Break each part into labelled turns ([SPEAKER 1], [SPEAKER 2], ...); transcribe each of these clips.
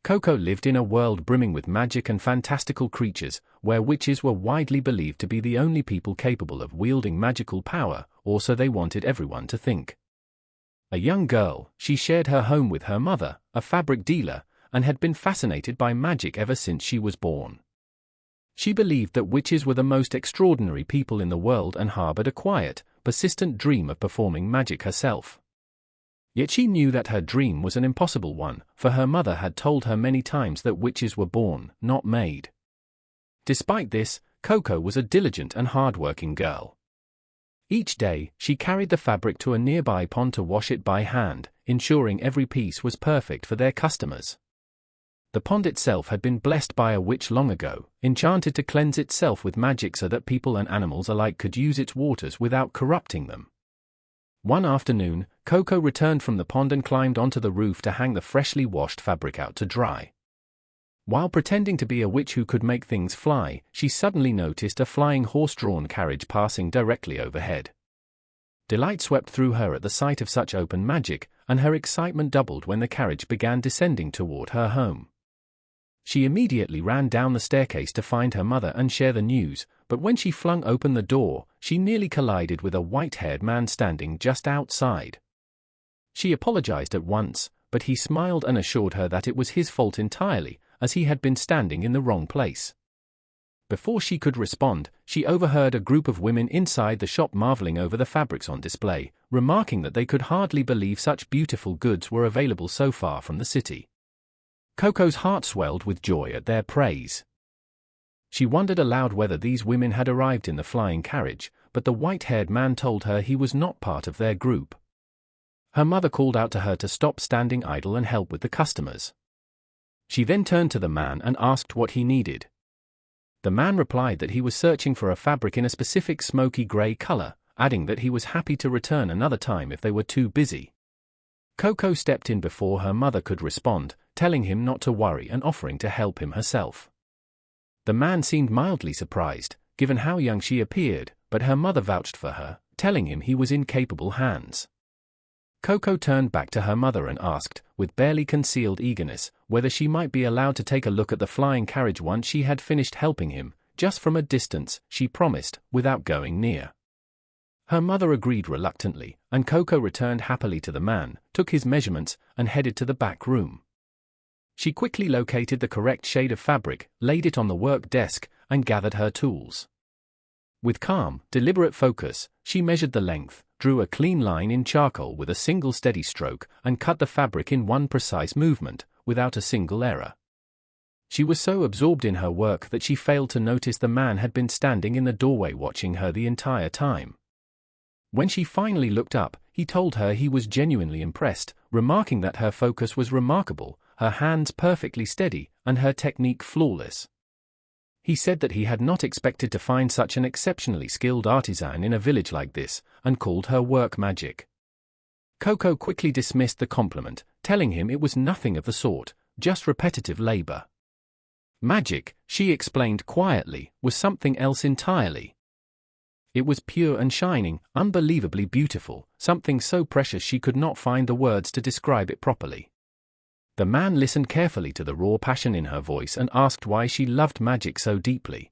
[SPEAKER 1] Koko lived in a world brimming with magic and fantastical creatures, where witches were widely believed to be the only people capable of wielding magical power, or so they wanted everyone to think. A young girl, she shared her home with her mother, a fabric dealer, and had been fascinated by magic ever since she was born. She believed that witches were the most extraordinary people in the world and harbored a quiet, persistent dream of performing magic herself. Yet she knew that her dream was an impossible one, for her mother had told her many times that witches were born, not made. Despite this, Koko was a diligent and hard-working girl. Each day, she carried the fabric to a nearby pond to wash it by hand, ensuring every piece was perfect for their customers. The pond itself had been blessed by a witch long ago, enchanted to cleanse itself with magic so that people and animals alike could use its waters without corrupting them. One afternoon, Koko returned from the pond and climbed onto the roof to hang the freshly washed fabric out to dry. While pretending to be a witch who could make things fly, she suddenly noticed a flying horse-drawn carriage passing directly overhead. Delight swept through her at the sight of such open magic, and her excitement doubled when the carriage began descending toward her home. She immediately ran down the staircase to find her mother and share the news, but when she flung open the door, she nearly collided with a white-haired man standing just outside. She apologized at once, but he smiled and assured her that it was his fault entirely, as he had been standing in the wrong place. Before she could respond, she overheard a group of women inside the shop marveling over the fabrics on display, remarking that they could hardly believe such beautiful goods were available so far from the city. Koko's heart swelled with joy at their praise. She wondered aloud whether these women had arrived in the flying carriage, but the white-haired man told her he was not part of their group. Her mother called out to her to stop standing idle and help with the customers. She then turned to the man and asked what he needed. The man replied that he was searching for a fabric in a specific smoky grey color, adding that he was happy to return another time if they were too busy. Koko stepped in before her mother could respond, telling him not to worry and offering to help him herself. The man seemed mildly surprised, given how young she appeared, but her mother vouched for her, telling him he was in capable hands. Koko turned back to her mother and asked, with barely concealed eagerness, whether she might be allowed to take a look at the flying carriage once she had finished helping him, just from a distance, she promised, without going near. Her mother agreed reluctantly, and Koko returned happily to the man, took his measurements, and headed to the back room. She quickly located the correct shade of fabric, laid it on the work desk, and gathered her tools. With calm, deliberate focus, she measured the length, drew a clean line in charcoal with a single steady stroke, and cut the fabric in one precise movement, without a single error. She was so absorbed in her work that she failed to notice the man had been standing in the doorway watching her the entire time. When she finally looked up, he told her he was genuinely impressed, remarking that her focus was remarkable, her hands perfectly steady, and her technique flawless. He said that he had not expected to find such an exceptionally skilled artisan in a village like this, and called her work magic. Koko quickly dismissed the compliment, telling him it was nothing of the sort, just repetitive labor. Magic, she explained quietly, was something else entirely. It was pure and shining, unbelievably beautiful, something so precious she could not find the words to describe it properly. The man listened carefully to the raw passion in her voice and asked why she loved magic so deeply.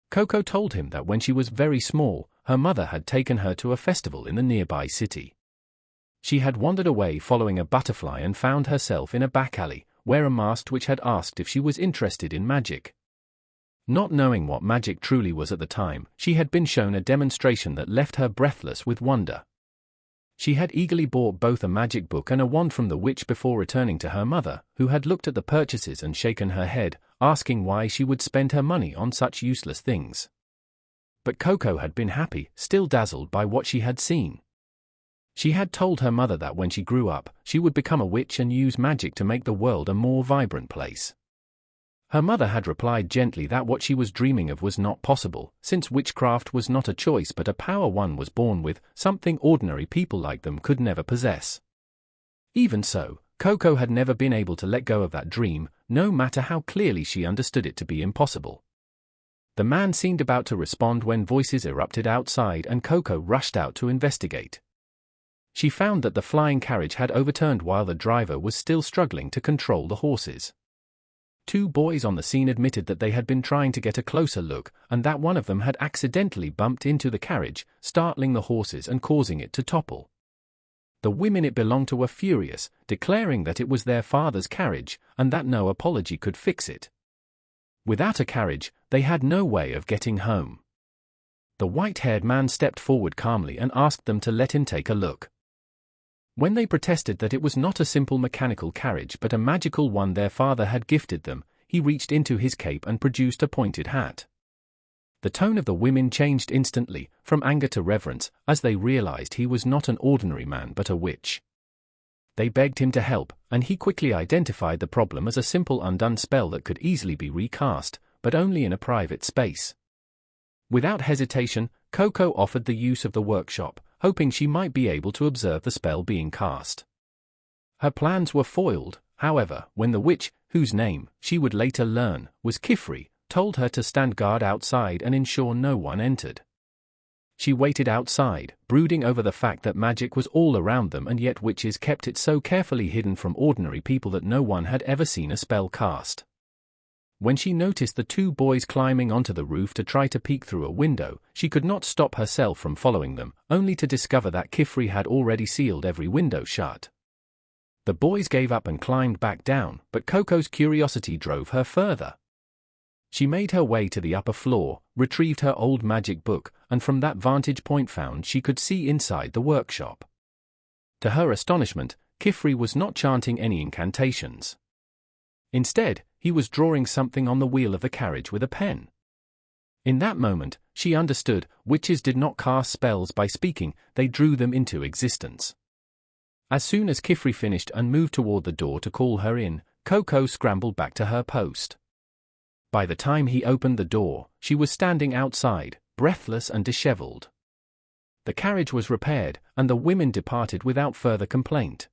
[SPEAKER 1] Koko told him that when she was very small, her mother had taken her to a festival in the nearby city. She had wandered away following a butterfly and found herself in a back alley, where a masked witch had asked if she was interested in magic. Not knowing what magic truly was at the time, she had been shown a demonstration that left her breathless with wonder. She had eagerly bought both a magic book and a wand from the witch before returning to her mother, who had looked at the purchases and shaken her head, asking why she would spend her money on such useless things. But Koko had been happy, still dazzled by what she had seen. She had told her mother that when she grew up, she would become a witch and use magic to make the world a more vibrant place. Her mother had replied gently that what she was dreaming of was not possible, since witchcraft was not a choice but a power one was born with, something ordinary people like them could never possess. Even so, Koko had never been able to let go of that dream, no matter how clearly she understood it to be impossible. The man seemed about to respond when voices erupted outside and Koko rushed out to investigate. She found that the flying carriage had overturned while the driver was still struggling to control the horses. 2 boys on the scene admitted that they had been trying to get a closer look, and that one of them had accidentally bumped into the carriage, startling the horses and causing it to topple. The women it belonged to were furious, declaring that it was their father's carriage, and that no apology could fix it. Without a carriage, they had no way of getting home. The white-haired man stepped forward calmly and asked them to let him take a look. When they protested that it was not a simple mechanical carriage but a magical one their father had gifted them, he reached into his cape and produced a pointed hat. The tone of the women changed instantly, from anger to reverence, as they realized he was not an ordinary man but a witch. They begged him to help, and he quickly identified the problem as a simple undone spell that could easily be recast, but only in a private space. Without hesitation, Koko offered the use of the workshop, hoping she might be able to observe the spell being cast. Her plans were foiled, however, when the witch, whose name, she would later learn, was Quifrey, told her to stand guard outside and ensure no one entered. She waited outside, brooding over the fact that magic was all around them and yet witches kept it so carefully hidden from ordinary people that no one had ever seen a spell cast. When she noticed the 2 boys climbing onto the roof to try to peek through a window, she could not stop herself from following them, only to discover that Quifrey had already sealed every window shut. The boys gave up and climbed back down, but Koko's curiosity drove her further. She made her way to the upper floor, retrieved her old magic book, and from that vantage point found she could see inside the workshop. To her astonishment, Quifrey was not chanting any incantations. Instead, he was drawing something on the wheel of the carriage with a pen. In that moment, she understood, witches did not cast spells by speaking, they drew them into existence. As soon as Quifrey finished and moved toward the door to call her in, Koko scrambled back to her post. By the time he opened the door, she was standing outside, breathless and disheveled. The carriage was repaired, and the women departed without further complaint.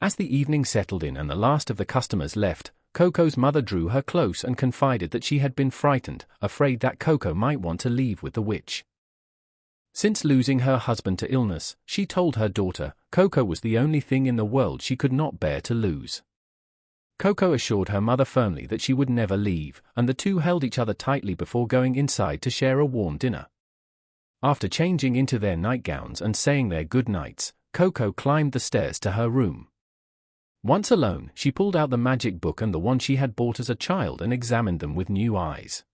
[SPEAKER 1] As the evening settled in and the last of the customers left, Koko's mother drew her close and confided that she had been frightened, afraid that Koko might want to leave with the witch. Since losing her husband to illness, she told her daughter, Koko was the only thing in the world she could not bear to lose. Koko assured her mother firmly that she would never leave, and the two held each other tightly before going inside to share a warm dinner. After changing into their nightgowns and saying their good nights, Koko climbed the stairs to her room. Once alone, she pulled out the magic book and the wand she had bought as a child and examined them with new eyes.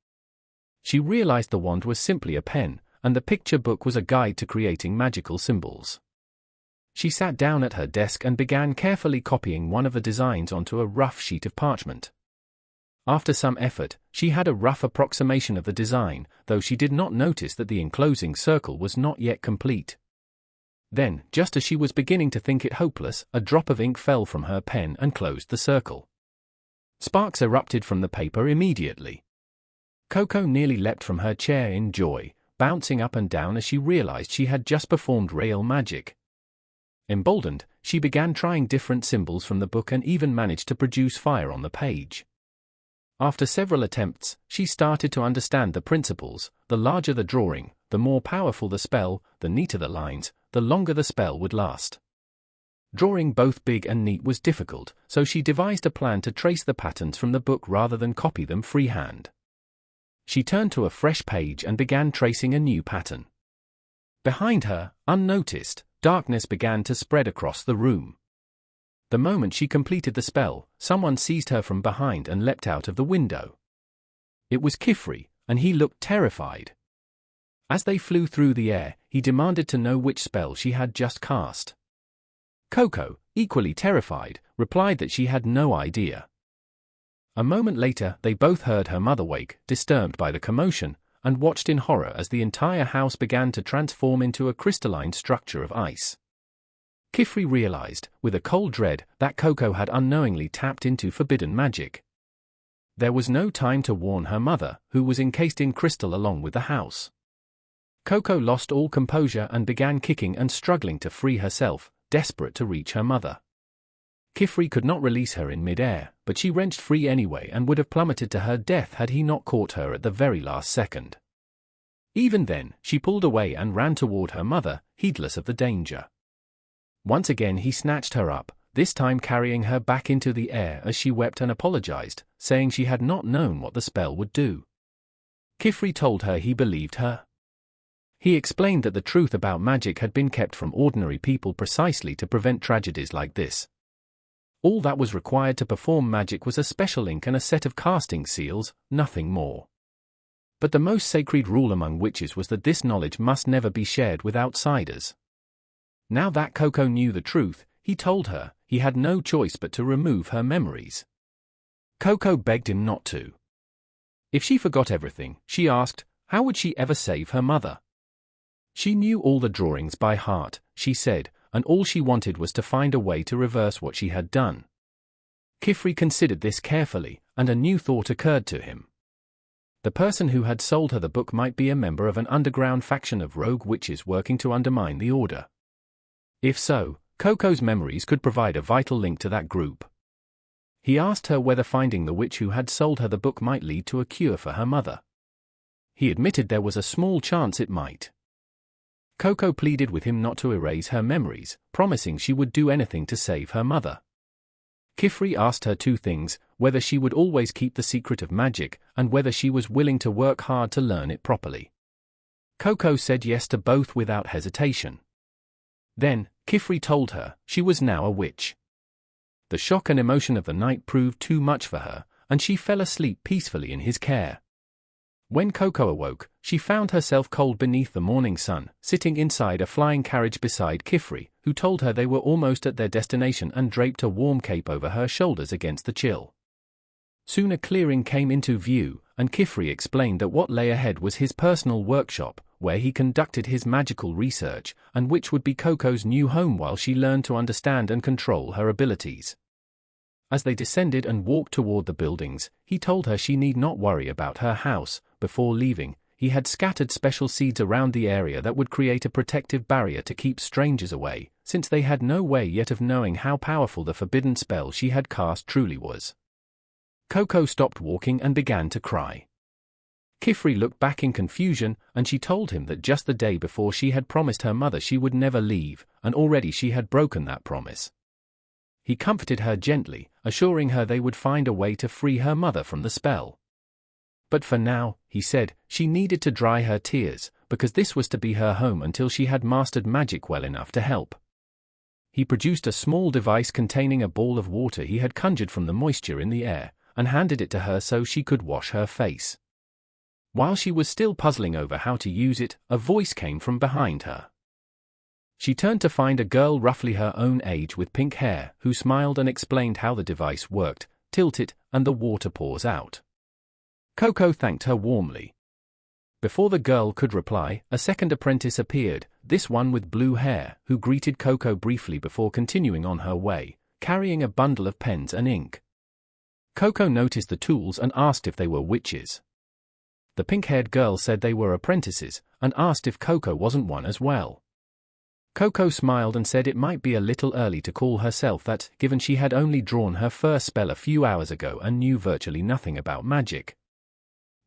[SPEAKER 1] She realized the wand was simply a pen, and the picture book was a guide to creating magical symbols. She sat down at her desk and began carefully copying one of the designs onto a rough sheet of parchment. After some effort, she had a rough approximation of the design, though she did not notice that the enclosing circle was not yet complete. Then, just as she was beginning to think it hopeless, a drop of ink fell from her pen and closed the circle. Sparks erupted from the paper immediately. Koko nearly leapt from her chair in joy, bouncing up and down as she realized she had just performed real magic. Emboldened, she began trying different symbols from the book and even managed to produce fire on the page. After several attempts, she started to understand the principles. The larger the drawing, the more powerful the spell, the neater the lines, the longer the spell would last. Drawing both big and neat was difficult, so she devised a plan to trace the patterns from the book rather than copy them freehand. She turned to a fresh page and began tracing a new pattern. Behind her, unnoticed, darkness began to spread across the room. The moment she completed the spell, someone seized her from behind and leapt out of the window. It was Quifrey, and he looked terrified. As they flew through the air, he demanded to know which spell she had just cast. Koko, equally terrified, replied that she had no idea. A moment later, they both heard her mother wake, disturbed by the commotion, and watched in horror as the entire house began to transform into a crystalline structure of ice. Quifrey realized, with a cold dread, that Koko had unknowingly tapped into forbidden magic. There was no time to warn her mother, who was encased in crystal along with the house. Koko lost all composure and began kicking and struggling to free herself, desperate to reach her mother. Quifrey could not release her in mid-air, but she wrenched free anyway and would have plummeted to her death had he not caught her at the very last second. Even then, she pulled away and ran toward her mother, heedless of the danger. Once again he snatched her up, this time carrying her back into the air as she wept and apologized, saying she had not known what the spell would do. Quifrey told her he believed her. He explained that the truth about magic had been kept from ordinary people precisely to prevent tragedies like this. All that was required to perform magic was a special ink and a set of casting seals, nothing more. But the most sacred rule among witches was that this knowledge must never be shared with outsiders. Now that Koko knew the truth, he told her he had no choice but to remove her memories. Koko begged him not to. If she forgot everything, she asked, how would she ever save her mother? She knew all the drawings by heart, she said, and all she wanted was to find a way to reverse what she had done. Quifrey considered this carefully, and a new thought occurred to him. The person who had sold her the book might be a member of an underground faction of rogue witches working to undermine the order. If so, Koko's memories could provide a vital link to that group. He asked her whether finding the witch who had sold her the book might lead to a cure for her mother. He admitted there was a small chance it might. Koko pleaded with him not to erase her memories, promising she would do anything to save her mother. Quifrey asked her two things, whether she would always keep the secret of magic, and whether she was willing to work hard to learn it properly. Koko said yes to both without hesitation. Then, Quifrey told her she was now a witch. The shock and emotion of the night proved too much for her, and she fell asleep peacefully in his care. When Koko awoke, she found herself cold beneath the morning sun, sitting inside a flying carriage beside Quifrey, who told her they were almost at their destination and draped a warm cape over her shoulders against the chill. Soon a clearing came into view, and Quifrey explained that what lay ahead was his personal workshop, where he conducted his magical research, and which would be Koko's new home while she learned to understand and control her abilities. As they descended and walked toward the buildings, he told her she need not worry about her house. Before leaving, he had scattered special seeds around the area that would create a protective barrier to keep strangers away, since they had no way yet of knowing how powerful the forbidden spell she had cast truly was. Koko stopped walking and began to cry. Quifrey looked back in confusion, and she told him that just the day before she had promised her mother she would never leave, and already she had broken that promise. He comforted her gently, assuring her they would find a way to free her mother from the spell. But for now, he said, she needed to dry her tears, because this was to be her home until she had mastered magic well enough to help. He produced a small device containing a ball of water he had conjured from the moisture in the air, and handed it to her so she could wash her face. While she was still puzzling over how to use it, a voice came from behind her. She turned to find a girl roughly her own age with pink hair, who smiled and explained how the device worked. Tilt it, and the water pours out. Koko thanked her warmly. Before the girl could reply, a second apprentice appeared, this one with blue hair, who greeted Koko briefly before continuing on her way, carrying a bundle of pens and ink. Koko noticed the tools and asked if they were witches. The pink-haired girl said they were apprentices, and asked if Koko wasn't one as well. Koko smiled and said it might be a little early to call herself that, given she had only drawn her first spell a few hours ago and knew virtually nothing about magic.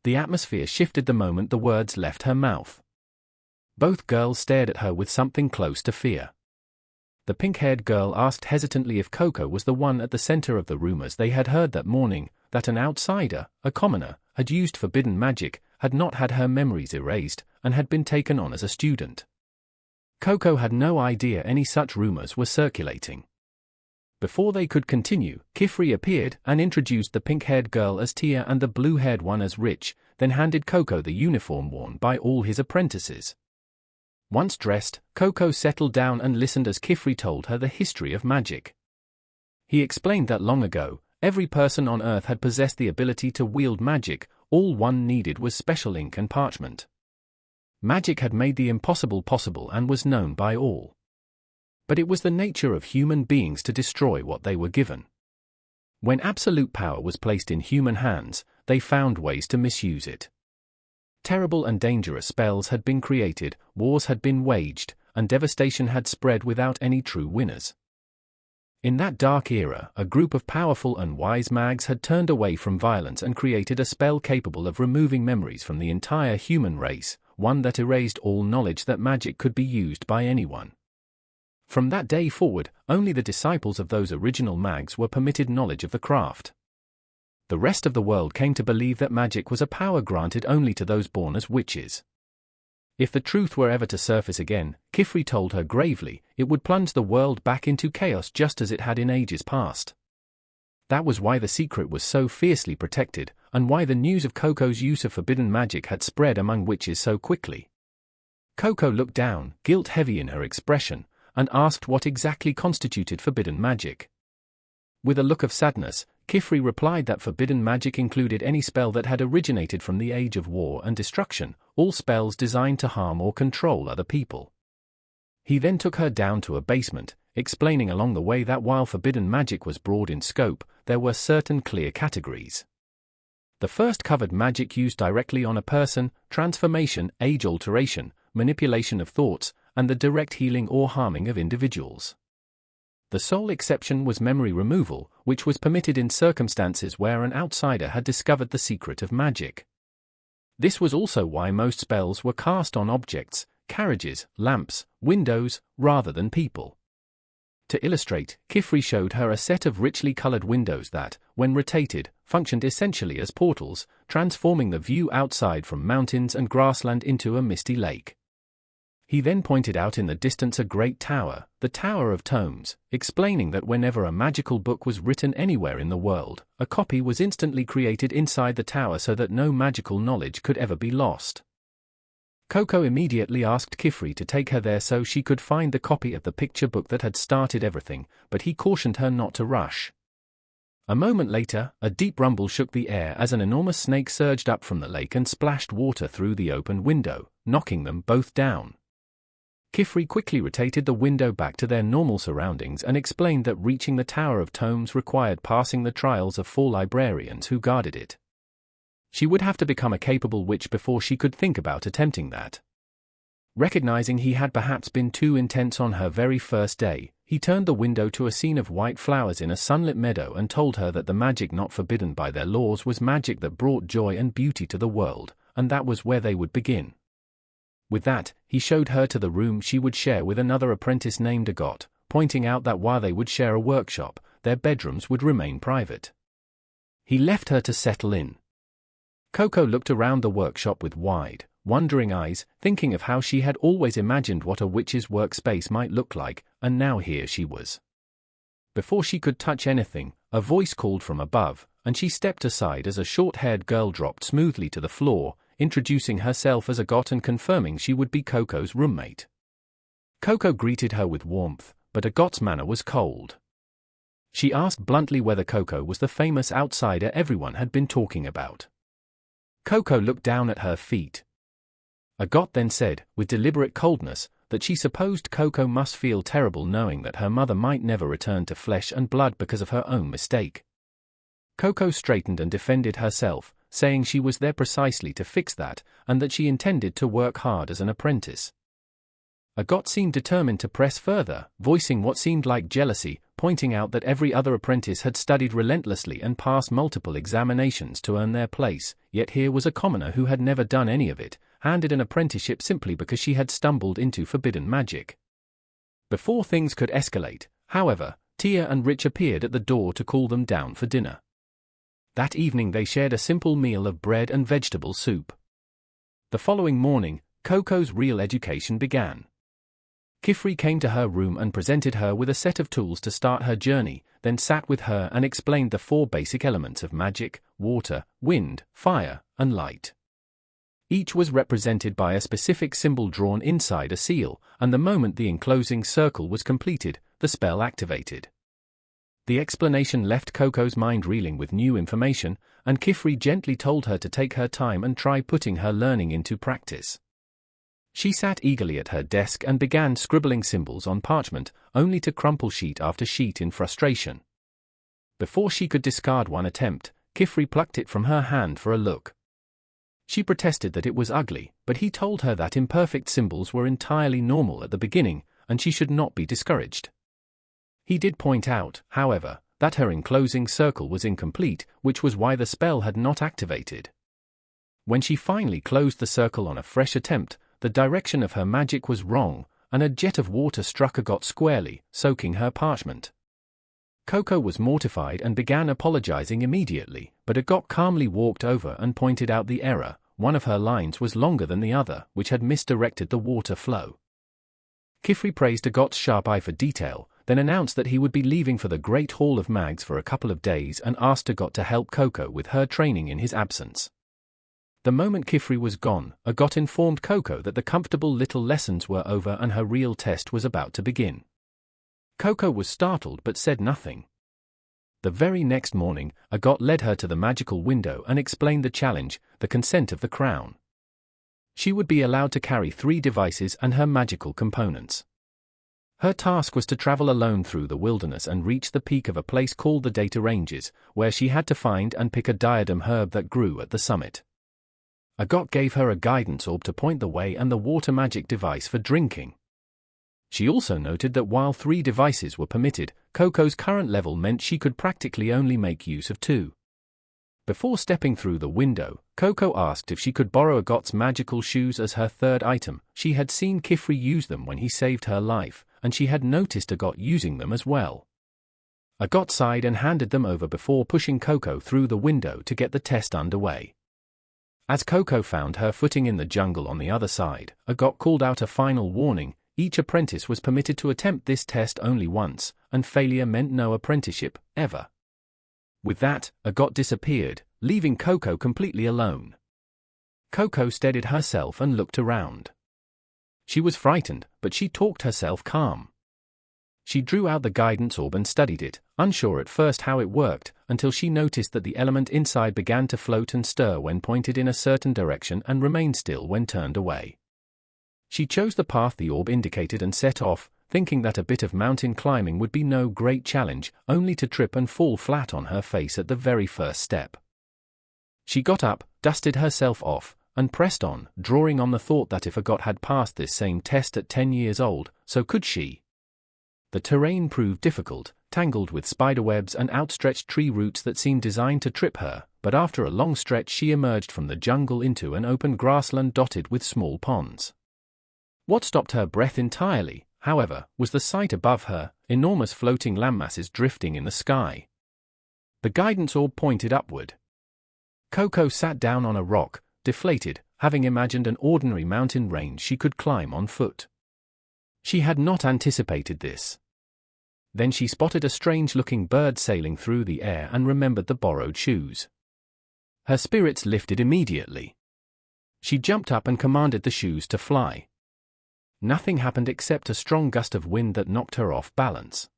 [SPEAKER 1] The atmosphere shifted the moment the words left her mouth. Both girls stared at her with something close to fear. The pink-haired girl asked hesitantly if Koko was the one at the center of the rumors they had heard that morning, that an outsider, a commoner, had used forbidden magic, had not had her memories erased, and had been taken on as a student. Koko had no idea any such rumors were circulating. Before they could continue, Quifrey appeared and introduced the pink-haired girl as Tia and the blue-haired one as Rich, then handed Koko the uniform worn by all his apprentices. Once dressed, Koko settled down and listened as Quifrey told her the history of magic. He explained that long ago, every person on Earth had possessed the ability to wield magic, all one needed was special ink and parchment. Magic had made the impossible possible and was known by all. But it was the nature of human beings to destroy what they were given. When absolute power was placed in human hands, they found ways to misuse it. Terrible and dangerous spells had been created, wars had been waged, and devastation had spread without any true winners. In that dark era, a group of powerful and wise mags had turned away from violence and created a spell capable of removing memories from the entire human race, one that erased all knowledge that magic could be used by anyone. From that day forward, only the disciples of those original mags were permitted knowledge of the craft. The rest of the world came to believe that magic was a power granted only to those born as witches. If the truth were ever to surface again, Quifrey told her gravely, it would plunge the world back into chaos just as it had in ages past. That was why the secret was so fiercely protected, and why the news of Koko's use of forbidden magic had spread among witches so quickly. Koko looked down, guilt-heavy in her expression, and asked what exactly constituted forbidden magic. With a look of sadness, Quifrey replied that forbidden magic included any spell that had originated from the age of war and destruction, all spells designed to harm or control other people. He then took her down to a basement, explaining along the way that while forbidden magic was broad in scope, there were certain clear categories. The first covered magic used directly on a person, transformation, age alteration, manipulation of thoughts, and the direct healing or harming of individuals. The sole exception was memory removal, which was permitted in circumstances where an outsider had discovered the secret of magic. This was also why most spells were cast on objects, carriages, lamps, windows, rather than people. To illustrate, Quifrey showed her a set of richly colored windows that, when rotated, functioned essentially as portals, transforming the view outside from mountains and grassland into a misty lake. He then pointed out in the distance a great tower, the Tower of Tomes, explaining that whenever a magical book was written anywhere in the world, a copy was instantly created inside the tower so that no magical knowledge could ever be lost. Koko immediately asked Quifrey to take her there so she could find the copy of the picture book that had started everything, but he cautioned her not to rush. A moment later, a deep rumble shook the air as an enormous snake surged up from the lake and splashed water through the open window, knocking them both down. Quifrey quickly rotated the window back to their normal surroundings and explained that reaching the Tower of Tomes required passing the trials of 4 librarians who guarded it. She would have to become a capable witch before she could think about attempting that. Recognizing he had perhaps been too intense on her very first day, he turned the window to a scene of white flowers in a sunlit meadow and told her that the magic not forbidden by their laws was magic that brought joy and beauty to the world, and that was where they would begin. With that, he showed her to the room she would share with another apprentice named Agot, pointing out that while they would share a workshop, their bedrooms would remain private. He left her to settle in. Koko looked around the workshop with wide, wondering eyes, thinking of how she had always imagined what a witch's workspace might look like, and now here she was. Before she could touch anything, a voice called from above, and she stepped aside as a short-haired girl dropped smoothly to the floor, introducing herself as Agot and confirming she would be Koko's roommate. Koko greeted her with warmth, but Agot's manner was cold. She asked bluntly whether Koko was the famous outsider everyone had been talking about. Koko looked down at her feet. Agot then said, with deliberate coldness, that she supposed Koko must feel terrible knowing that her mother might never return to flesh and blood because of her own mistake. Koko straightened and defended herself, saying she was there precisely to fix that, and that she intended to work hard as an apprentice. Agot seemed determined to press further, voicing what seemed like jealousy, pointing out that every other apprentice had studied relentlessly and passed multiple examinations to earn their place, yet here was a commoner who had never done any of it, handed an apprenticeship simply because she had stumbled into forbidden magic. Before things could escalate, however, Tia and Rich appeared at the door to call them down for dinner. That evening they shared a simple meal of bread and vegetable soup. The following morning, Koko's real education began. Quifrey came to her room and presented her with a set of tools to start her journey, then sat with her and explained the 4 basic elements of magic: water, wind, fire, and light. Each was represented by a specific symbol drawn inside a seal, and the moment the enclosing circle was completed, the spell activated. The explanation left Koko's mind reeling with new information, and Quifrey gently told her to take her time and try putting her learning into practice. She sat eagerly at her desk and began scribbling symbols on parchment, only to crumple sheet after sheet in frustration. Before she could discard one attempt, Quifrey plucked it from her hand for a look. She protested that it was ugly, but he told her that imperfect symbols were entirely normal at the beginning, and she should not be discouraged. He did point out, however, that her enclosing circle was incomplete, which was why the spell had not activated. When she finally closed the circle on a fresh attempt, the direction of her magic was wrong, and a jet of water struck Agot squarely, soaking her parchment. Koko was mortified and began apologizing immediately, but Agot calmly walked over and pointed out the error. One of her lines was longer than the other, which had misdirected the water flow. Quifrey praised Agot's sharp eye for detail, then announced that he would be leaving for the Great Hall of Mags for a couple of days and asked Agot to help Koko with her training in his absence. The moment Quifrey was gone, Agot informed Koko that the comfortable little lessons were over and her real test was about to begin. Koko was startled but said nothing. The very next morning, Agot led her to the magical window and explained the challenge, the consent of the crown. She would be allowed to carry 3 devices and her magical components. Her task was to travel alone through the wilderness and reach the peak of a place called the Data Ranges, where she had to find and pick a diadem herb that grew at the summit. Agot gave her a guidance orb to point the way and the water magic device for drinking. She also noted that while 3 devices were permitted, Koko's current level meant she could practically only make use of 2. Before stepping through the window, Koko asked if she could borrow Agot's magical shoes as her 3rd item. She had seen Quifrey use them when he saved her life, and she had noticed Agot using them as well. Agot sighed and handed them over before pushing Koko through the window to get the test underway. As Koko found her footing in the jungle on the other side, Agot called out a final warning. Each apprentice was permitted to attempt this test only once, and failure meant no apprenticeship, ever. With that, Agot disappeared, leaving Koko completely alone. Koko steadied herself and looked around. She was frightened, but she talked herself calm. She drew out the guidance orb and studied it, unsure at first how it worked, until she noticed that the element inside began to float and stir when pointed in a certain direction and remained still when turned away. She chose the path the orb indicated and set off, thinking that a bit of mountain climbing would be no great challenge, only to trip and fall flat on her face at the very first step. She got up, dusted herself off, and pressed on, drawing on the thought that if Agot had passed this same test at 10 years old, so could she. The terrain proved difficult, tangled with spiderwebs and outstretched tree roots that seemed designed to trip her, but after a long stretch she emerged from the jungle into an open grassland dotted with small ponds. What stopped her breath entirely, however, was the sight above her, enormous floating landmasses drifting in the sky. The guidance orb pointed upward. Koko sat down on a rock, deflated, having imagined an ordinary mountain range she could climb on foot. She had not anticipated this. Then she spotted a strange-looking bird sailing through the air and remembered the borrowed shoes. Her spirits lifted immediately. She jumped up and commanded the shoes to fly. Nothing happened except a strong gust of wind that knocked her off balance.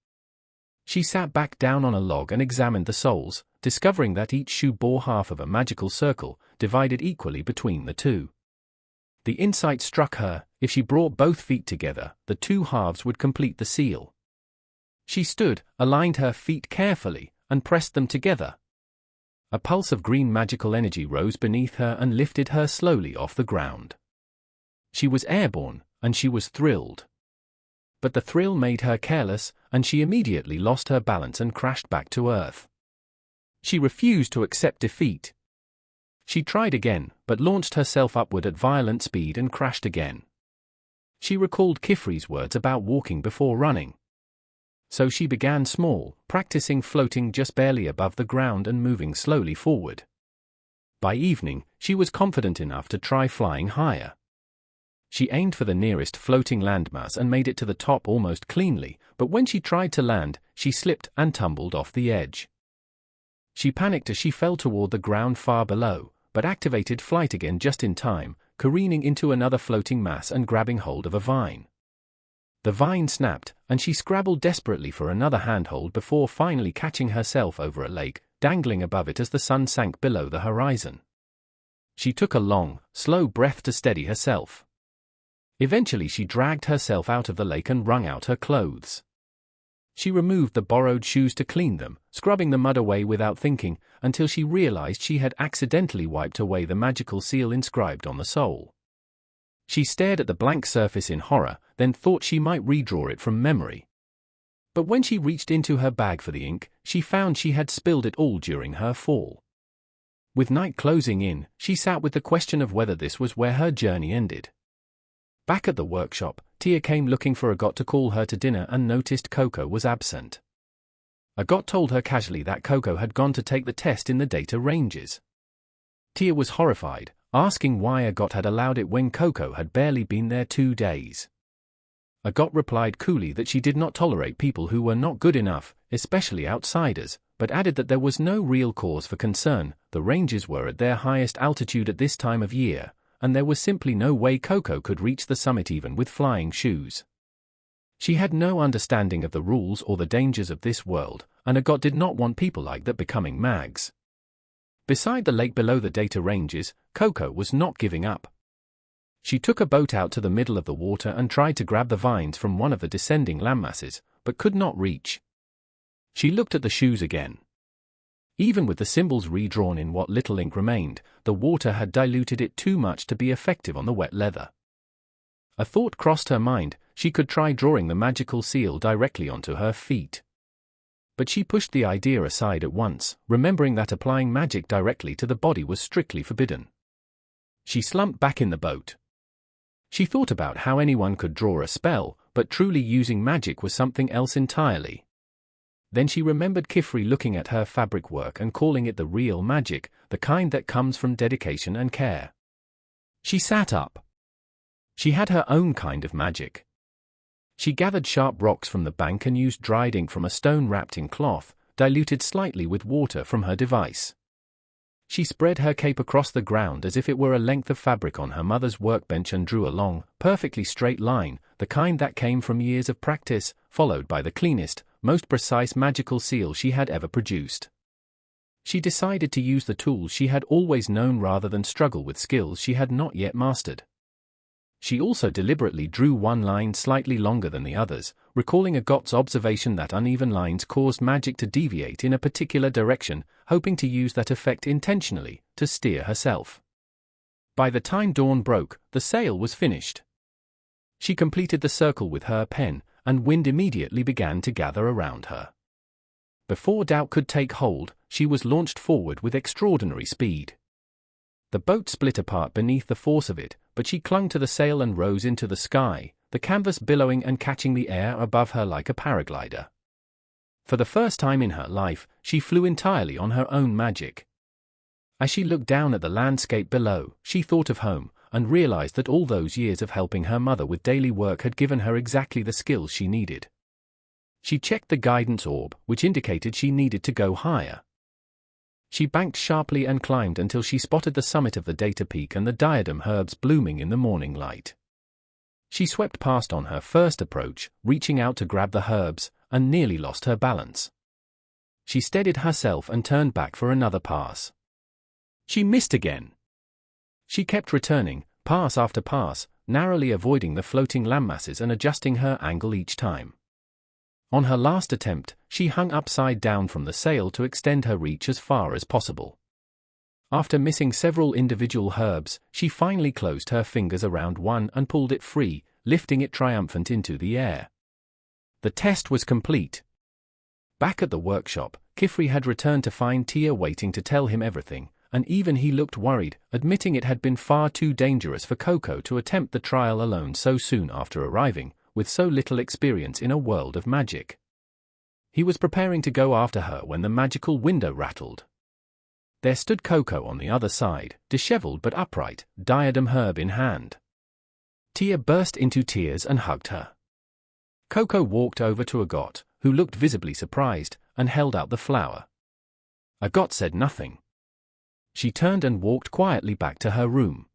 [SPEAKER 1] She sat back down on a log and examined the soles, discovering that each shoe bore half of a magical circle, divided equally between the 2. The insight struck her: if she brought both feet together, the 2 halves would complete the seal. She stood, aligned her feet carefully, and pressed them together. A pulse of green magical energy rose beneath her and lifted her slowly off the ground. She was airborne, and she was thrilled. But the thrill made her careless, and she immediately lost her balance and crashed back to earth. She refused to accept defeat. She tried again, but launched herself upward at violent speed and crashed again. She recalled Quifrey's words about walking before running. So she began small, practicing floating just barely above the ground and moving slowly forward. By evening, she was confident enough to try flying higher. She aimed for the nearest floating landmass and made it to the top almost cleanly, but when she tried to land, she slipped and tumbled off the edge. She panicked as she fell toward the ground far below, but activated flight again just in time, careening into another floating mass and grabbing hold of a vine. The vine snapped, and she scrabbled desperately for another handhold before finally catching herself over a lake, dangling above it as the sun sank below the horizon. She took a long, slow breath to steady herself. Eventually she dragged herself out of the lake and wrung out her clothes. She removed the borrowed shoes to clean them, scrubbing the mud away without thinking, until she realized she had accidentally wiped away the magical seal inscribed on the sole. She stared at the blank surface in horror, then thought she might redraw it from memory. But when she reached into her bag for the ink, she found she had spilled it all during her fall. With night closing in, she sat with the question of whether this was where her journey ended. Back at the workshop, Tia came looking for Agot to call her to dinner and noticed Koko was absent. Agot told her casually that Koko had gone to take the test in the data ranges. Tia was horrified, asking why Agot had allowed it when Koko had barely been there 2 days. Agot replied coolly that she did not tolerate people who were not good enough, especially outsiders, but added that there was no real cause for concern. The ranges were at their highest altitude at this time of year, and there was simply no way Koko could reach the summit even with flying shoes. She had no understanding of the rules or the dangers of this world, and Agot did not want people like that becoming mags. Beside the lake below the data ranges, Koko was not giving up. She took a boat out to the middle of the water and tried to grab the vines from one of the descending landmasses, but could not reach. She looked at the shoes again. Even with the symbols redrawn in what little ink remained, the water had diluted it too much to be effective on the wet leather. A thought crossed her mind: she could try drawing the magical seal directly onto her feet. But she pushed the idea aside at once, remembering that applying magic directly to the body was strictly forbidden. She slumped back in the boat. She thought about how anyone could draw a spell, but truly using magic was something else entirely. Then she remembered Quifrey looking at her fabric work and calling it the real magic, the kind that comes from dedication and care. She sat up. She had her own kind of magic. She gathered sharp rocks from the bank and used dried ink from a stone wrapped in cloth, diluted slightly with water from her device. She spread her cape across the ground as if it were a length of fabric on her mother's workbench and drew a long, perfectly straight line, the kind that came from years of practice, followed by the cleanest, most precise magical seal she had ever produced. She decided to use the tools she had always known rather than struggle with skills she had not yet mastered. She also deliberately drew one line slightly longer than the others, recalling Agot's observation that uneven lines caused magic to deviate in a particular direction, hoping to use that effect intentionally, to steer herself. By the time dawn broke, the sail was finished. She completed the circle with her pen, and wind immediately began to gather around her. Before doubt could take hold, she was launched forward with extraordinary speed. The boat split apart beneath the force of it, but she clung to the sail and rose into the sky, the canvas billowing and catching the air above her like a paraglider. For the first time in her life, she flew entirely on her own magic. As she looked down at the landscape below, she thought of home, and realized that all those years of helping her mother with daily work had given her exactly the skills she needed. She checked the guidance orb, which indicated she needed to go higher. She banked sharply and climbed until she spotted the summit of the data peak and the diadem herbs blooming in the morning light. She swept past on her first approach, reaching out to grab the herbs, and nearly lost her balance. She steadied herself and turned back for another pass. She missed again. She kept returning, pass after pass, narrowly avoiding the floating landmasses and adjusting her angle each time. On her last attempt, she hung upside down from the sail to extend her reach as far as possible. After missing several individual herbs, she finally closed her fingers around one and pulled it free, lifting it triumphant into the air. The test was complete. Back at the workshop, Quifrey had returned to find Tia waiting to tell him everything, and even he looked worried, admitting it had been far too dangerous for Koko to attempt the trial alone so soon after arriving, with so little experience in a world of magic. He was preparing to go after her when the magical window rattled. There stood Koko on the other side, disheveled but upright, diadem herb in hand. Tia burst into tears and hugged her. Koko walked over to Agot, who looked visibly surprised, and held out the flower. Agot said nothing. She turned and walked quietly back to her room.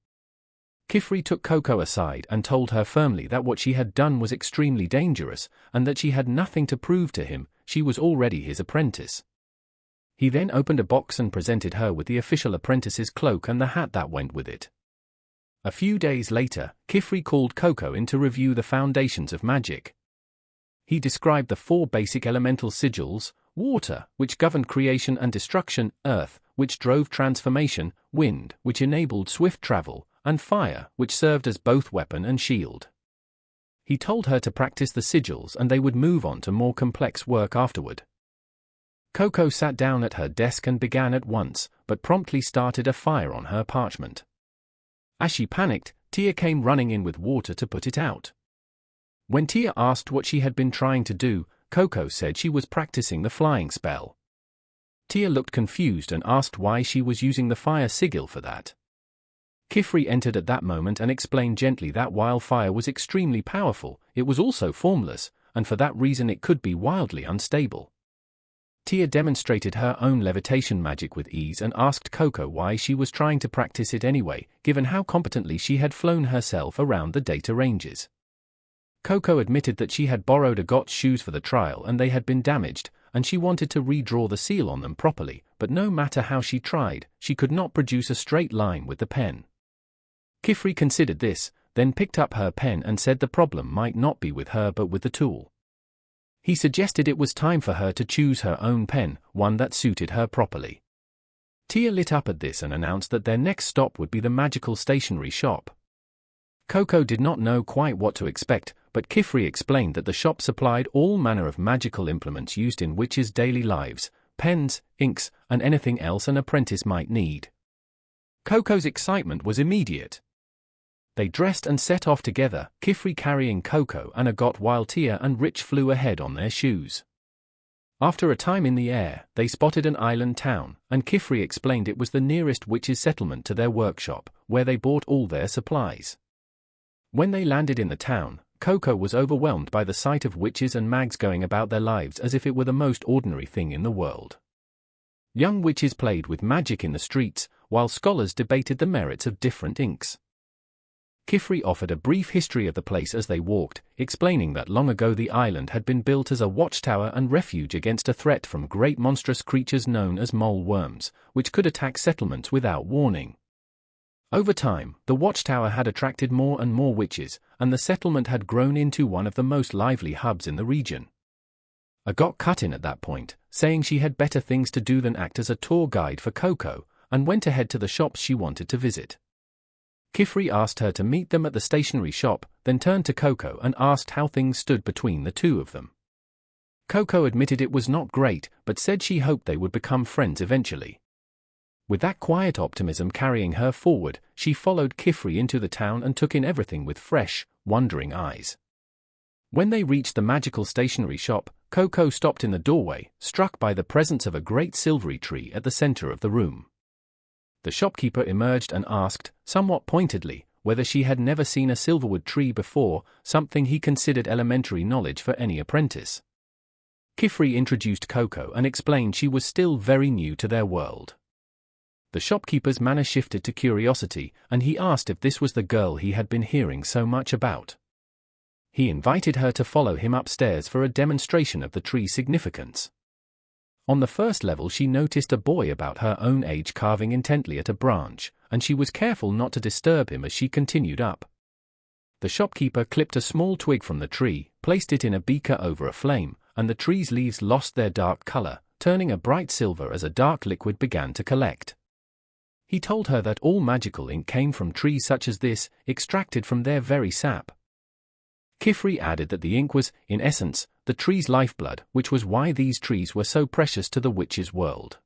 [SPEAKER 1] Quifrey took Koko aside and told her firmly that what she had done was extremely dangerous, and that she had nothing to prove to him, she was already his apprentice. He then opened a box and presented her with the official apprentice's cloak and the hat that went with it. A few days later, Quifrey called Koko in to review the foundations of magic. He described the 4 basic elemental sigils: water, which governed creation and destruction; earth, which drove transformation; wind, which enabled swift travel; and fire, which served as both weapon and shield. He told her to practice the sigils and they would move on to more complex work afterward. Koko sat down at her desk and began at once, but promptly started a fire on her parchment. As she panicked, Tia came running in with water to put it out. When Tia asked what she had been trying to do, Koko said she was practicing the flying spell. Tia looked confused and asked why she was using the fire sigil for that. Quifrey entered at that moment and explained gently that while fire was extremely powerful, it was also formless, and for that reason it could be wildly unstable. Tia demonstrated her own levitation magic with ease and asked Koko why she was trying to practice it anyway, given how competently she had flown herself around the data ranges. Koko admitted that she had borrowed Agot's shoes for the trial and they had been damaged, and she wanted to redraw the seal on them properly, but no matter how she tried, she could not produce a straight line with the pen. Quifrey considered this, then picked up her pen and said the problem might not be with her but with the tool. He suggested it was time for her to choose her own pen, one that suited her properly. Tia lit up at this and announced that their next stop would be the magical stationery shop. Koko did not know quite what to expect, but Quifrey explained that the shop supplied all manner of magical implements used in witches' daily lives, pens, inks, and anything else an apprentice might need. Koko's excitement was immediate. They dressed and set off together, Quifrey carrying Koko and Agot while Tia and Rich flew ahead on their shoes. After a time in the air, they spotted an island town, and Quifrey explained it was the nearest witches' settlement to their workshop, where they bought all their supplies. When they landed in the town, Koko was overwhelmed by the sight of witches and mags going about their lives as if it were the most ordinary thing in the world. Young witches played with magic in the streets, while scholars debated the merits of different inks. Quifrey offered a brief history of the place as they walked, explaining that long ago the island had been built as a watchtower and refuge against a threat from great monstrous creatures known as mole worms, which could attack settlements without warning. Over time, the watchtower had attracted more and more witches, and the settlement had grown into one of the most lively hubs in the region. Agot cut in at that point, saying she had better things to do than act as a tour guide for Koko, and went ahead to the shops she wanted to visit. Quifrey asked her to meet them at the stationery shop, then turned to Koko and asked how things stood between the two of them. Koko admitted it was not great, but said she hoped they would become friends eventually. With that quiet optimism carrying her forward, she followed Quifrey into the town and took in everything with fresh, wondering eyes. When they reached the magical stationery shop, Koko stopped in the doorway, struck by the presence of a great silvery tree at the center of the room. The shopkeeper emerged and asked, somewhat pointedly, whether she had never seen a silverwood tree before, something he considered elementary knowledge for any apprentice. Quifrey introduced Koko and explained she was still very new to their world. The shopkeeper's manner shifted to curiosity, and he asked if this was the girl he had been hearing so much about. He invited her to follow him upstairs for a demonstration of the tree's significance. On the first level she noticed a boy about her own age carving intently at a branch, and she was careful not to disturb him as she continued up. The shopkeeper clipped a small twig from the tree, placed it in a beaker over a flame, and the tree's leaves lost their dark color, turning a bright silver as a dark liquid began to collect. He told her that all magical ink came from trees such as this, extracted from their very sap. Quifrey added that the ink was, in essence, the tree's lifeblood, which was why these trees were so precious to the witches' world.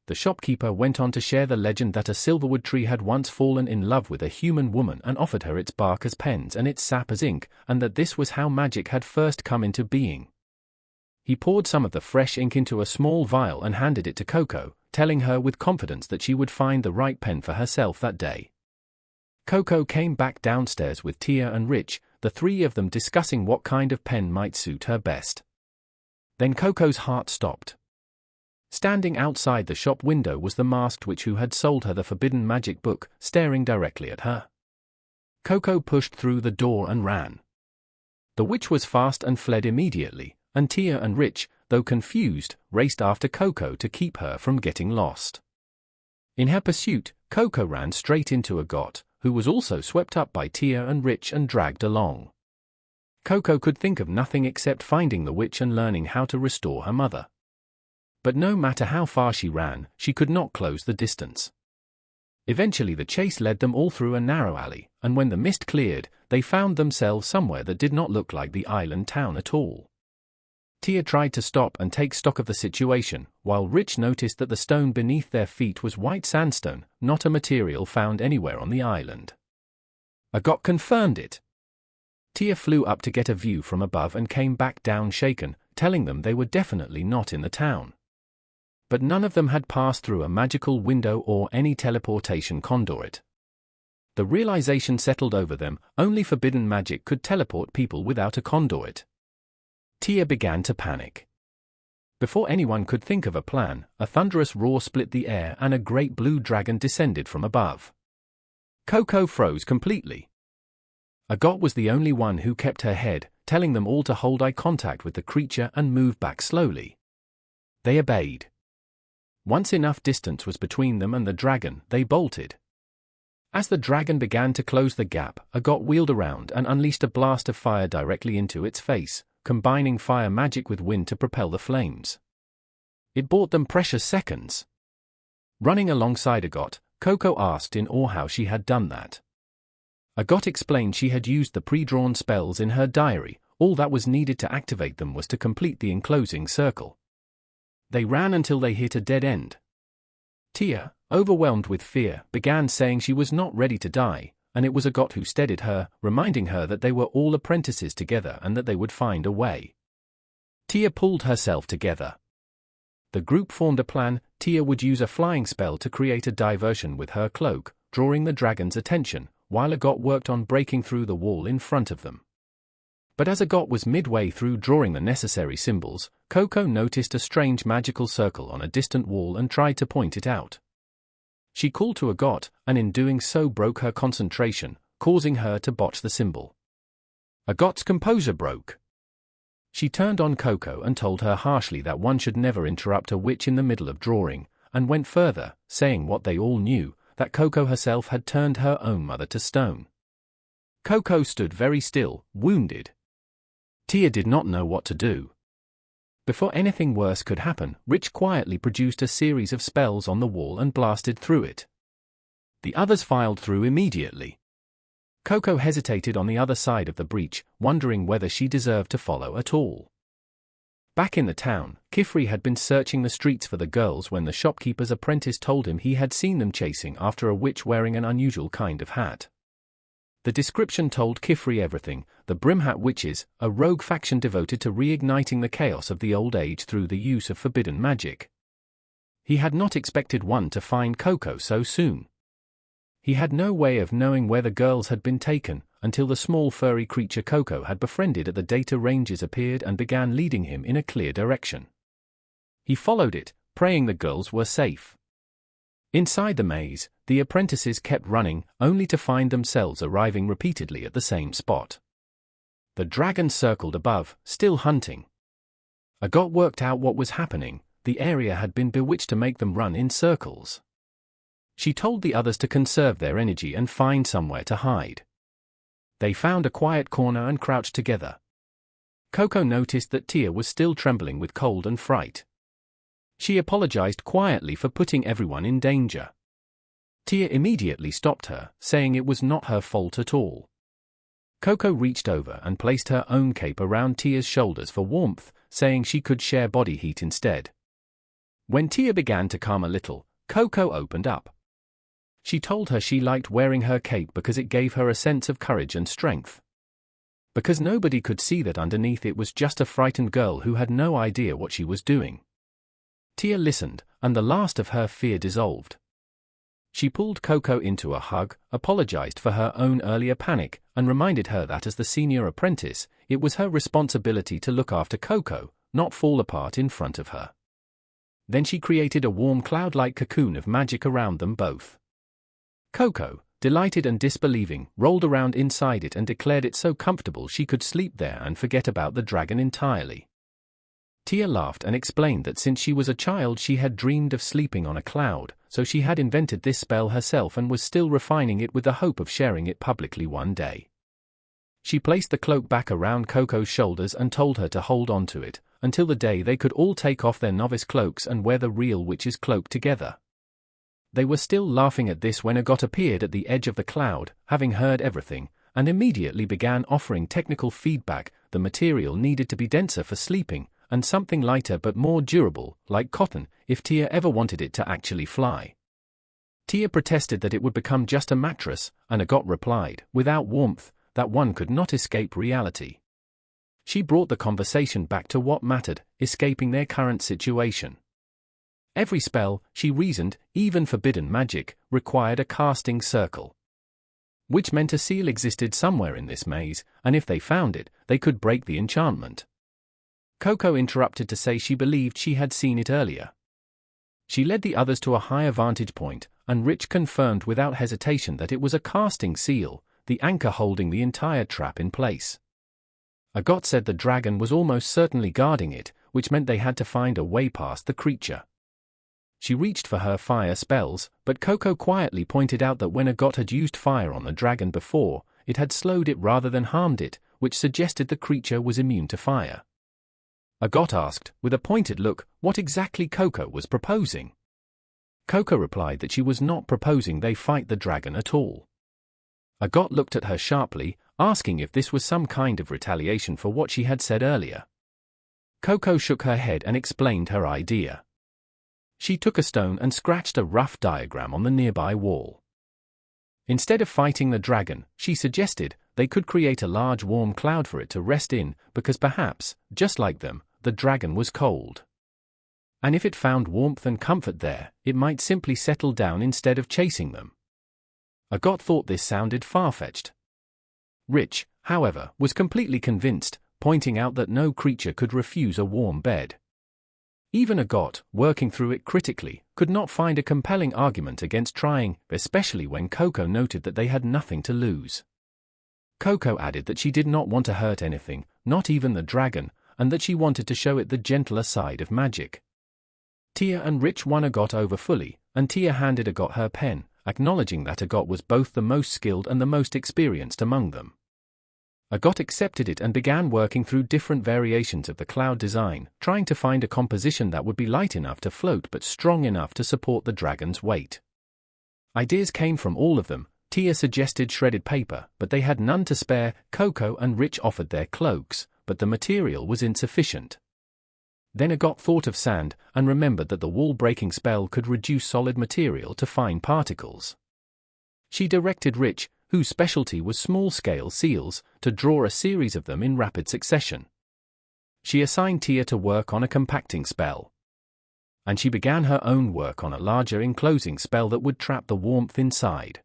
[SPEAKER 1] The shopkeeper went on to share the legend that a silverwood tree had once fallen in love with a human woman and offered her its bark as pens and its sap as ink, and that this was how magic had first come into being. He poured some of the fresh ink into a small vial and handed it to Koko, telling her with confidence that she would find the right pen for herself that day. Koko came back downstairs with Tia and Rich, the three of them discussing what kind of pen might suit her best. Then Koko's heart stopped. Standing outside the shop window was the masked witch who had sold her the forbidden magic book, staring directly at her. Koko pushed through the door and ran. The witch was fast and fled immediately, and Tia and Rich, though confused, raced after Koko to keep her from getting lost. In her pursuit, Koko ran straight into Agot, who was also swept up by Tia and Rich and dragged along. Koko could think of nothing except finding the witch and learning how to restore her mother. But no matter how far she ran, she could not close the distance. Eventually the chase led them all through a narrow alley, and when the mist cleared, they found themselves somewhere that did not look like the island town at all. Tia tried to stop and take stock of the situation, while Rich noticed that the stone beneath their feet was white sandstone, not a material found anywhere on the island. Agot confirmed it. Tia flew up to get a view from above and came back down shaken, telling them they were definitely not in the town. But none of them had passed through a magical window or any teleportation conduit. The realization settled over them, only forbidden magic could teleport people without a conduit. Tia began to panic. Before anyone could think of a plan, a thunderous roar split the air and a great blue dragon descended from above. Koko froze completely. Agot was the only one who kept her head, telling them all to hold eye contact with the creature and move back slowly. They obeyed. Once enough distance was between them and the dragon, they bolted. As the dragon began to close the gap, Agot wheeled around and unleashed a blast of fire directly into its face, combining fire magic with wind to propel the flames. It bought them precious seconds. Running alongside Agot, Koko asked in awe how she had done that. Agot explained she had used the pre-drawn spells in her diary, all that was needed to activate them was to complete the enclosing circle. They ran until they hit a dead end. Tia, overwhelmed with fear, began saying she was not ready to die, and it was Agot who steadied her, reminding her that they were all apprentices together and that they would find a way. Tia pulled herself together. The group formed a plan. Tia would use a flying spell to create a diversion with her cloak, drawing the dragon's attention, while Agot worked on breaking through the wall in front of them. But as Agot was midway through drawing the necessary symbols, Koko noticed a strange magical circle on a distant wall and tried to point it out. She called to Agot, and in doing so broke her concentration, causing her to botch the symbol. Agot's composure broke. She turned on Koko and told her harshly that one should never interrupt a witch in the middle of drawing, and went further, saying what they all knew, that Koko herself had turned her own mother to stone. Koko stood very still, wounded. Tia did not know what to do. Before anything worse could happen, Rich quietly produced a series of spells on the wall and blasted through it. The others filed through immediately. Koko hesitated on the other side of the breach, wondering whether she deserved to follow at all. Back in the town, Quifrey had been searching the streets for the girls when the shopkeeper's apprentice told him he had seen them chasing after a witch wearing an unusual kind of hat. The description told Quifrey everything: the Brimhat Witches, a rogue faction devoted to reigniting the chaos of the old age through the use of forbidden magic. He had not expected one to find Koko so soon. He had no way of knowing where the girls had been taken, until the small furry creature Koko had befriended at the data ranges appeared and began leading him in a clear direction. He followed it, praying the girls were safe. Inside the maze, the apprentices kept running, only to find themselves arriving repeatedly at the same spot. The dragon circled above, still hunting. Agot worked out what was happening. The area had been bewitched to make them run in circles. She told the others to conserve their energy and find somewhere to hide. They found a quiet corner and crouched together. Koko noticed that Tia was still trembling with cold and fright. She apologized quietly for putting everyone in danger. Tia immediately stopped her, saying it was not her fault at all. Koko reached over and placed her own cape around Tia's shoulders for warmth, saying she could share body heat instead. When Tia began to calm a little, Koko opened up. She told her she liked wearing her cape because it gave her a sense of courage and strength. Because nobody could see that underneath it was just a frightened girl who had no idea what she was doing. Tia listened, and the last of her fear dissolved. She pulled Koko into a hug, apologized for her own earlier panic, and reminded her that as the senior apprentice, it was her responsibility to look after Koko, not fall apart in front of her. Then she created a warm cloud-like cocoon of magic around them both. Koko, delighted and disbelieving, rolled around inside it and declared it so comfortable she could sleep there and forget about the dragon entirely. Tia laughed and explained that since she was a child she had dreamed of sleeping on a cloud, so she had invented this spell herself and was still refining it with the hope of sharing it publicly one day. She placed the cloak back around Koko's shoulders and told her to hold on to it, until the day they could all take off their novice cloaks and wear the real witch's cloak together. They were still laughing at this when Agot appeared at the edge of the cloud, having heard everything, and immediately began offering technical feedback. The material needed to be denser for sleeping, and something lighter but more durable, like cotton, if Tia ever wanted it to actually fly. Tia protested that it would become just a mattress, and Agot replied, without warmth, that one could not escape reality. She brought the conversation back to what mattered, escaping their current situation. Every spell, she reasoned, even forbidden magic, required a casting circle. Which meant a seal existed somewhere in this maze, and if they found it, they could break the enchantment. Koko interrupted to say she believed she had seen it earlier. She led the others to a higher vantage point, and Rich confirmed without hesitation that it was a casting seal, the anchor holding the entire trap in place. Agot said the dragon was almost certainly guarding it, which meant they had to find a way past the creature. She reached for her fire spells, but Koko quietly pointed out that when Agot had used fire on the dragon before, it had slowed it rather than harmed it, which suggested the creature was immune to fire. Agot asked, with a pointed look, what exactly Koko was proposing. Koko replied that she was not proposing they fight the dragon at all. Agot looked at her sharply, asking if this was some kind of retaliation for what she had said earlier. Koko shook her head and explained her idea. She took a stone and scratched a rough diagram on the nearby wall. Instead of fighting the dragon, she suggested, they could create a large warm cloud for it to rest in, because perhaps, just like them, the dragon was cold. And if it found warmth and comfort there, it might simply settle down instead of chasing them. Agot thought this sounded far-fetched. Rich, however, was completely convinced, pointing out that no creature could refuse a warm bed. Even Agot, working through it critically, could not find a compelling argument against trying, especially when Koko noted that they had nothing to lose. Koko added that she did not want to hurt anything, not even the dragon, and that she wanted to show it the gentler side of magic. Tia and Rich won Agot over fully, and Tia handed Agot her pen, acknowledging that Agot was both the most skilled and the most experienced among them. Agot accepted it and began working through different variations of the cloud design, trying to find a composition that would be light enough to float but strong enough to support the dragon's weight. Ideas came from all of them. Tia suggested shredded paper, but they had none to spare. Koko and Rich offered their cloaks, but the material was insufficient. Then Agot thought of sand, and remembered that the wall-breaking spell could reduce solid material to fine particles. She directed Rich, whose specialty was small-scale seals, to draw a series of them in rapid succession. She assigned Tia to work on a compacting spell. And she began her own work on a larger enclosing spell that would trap the warmth inside.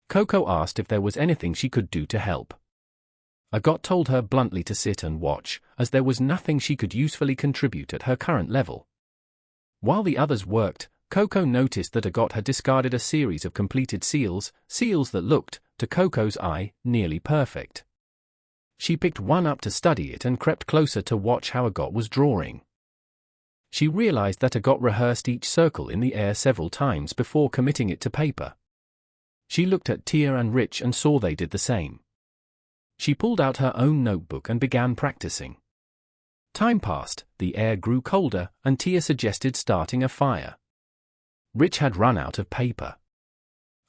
[SPEAKER 1] Koko asked if there was anything she could do to help. Agot told her bluntly to sit and watch, as there was nothing she could usefully contribute at her current level. While the others worked, Koko noticed that Agot had discarded a series of completed seals that looked, to Koko's eye, nearly perfect. She picked one up to study it and crept closer to watch how Agot was drawing. She realized that Agot rehearsed each circle in the air several times before committing it to paper. She looked at Tia and Rich and saw they did the same. She pulled out her own notebook and began practicing. Time passed, the air grew colder, and Tia suggested starting a fire. Rich had run out of paper.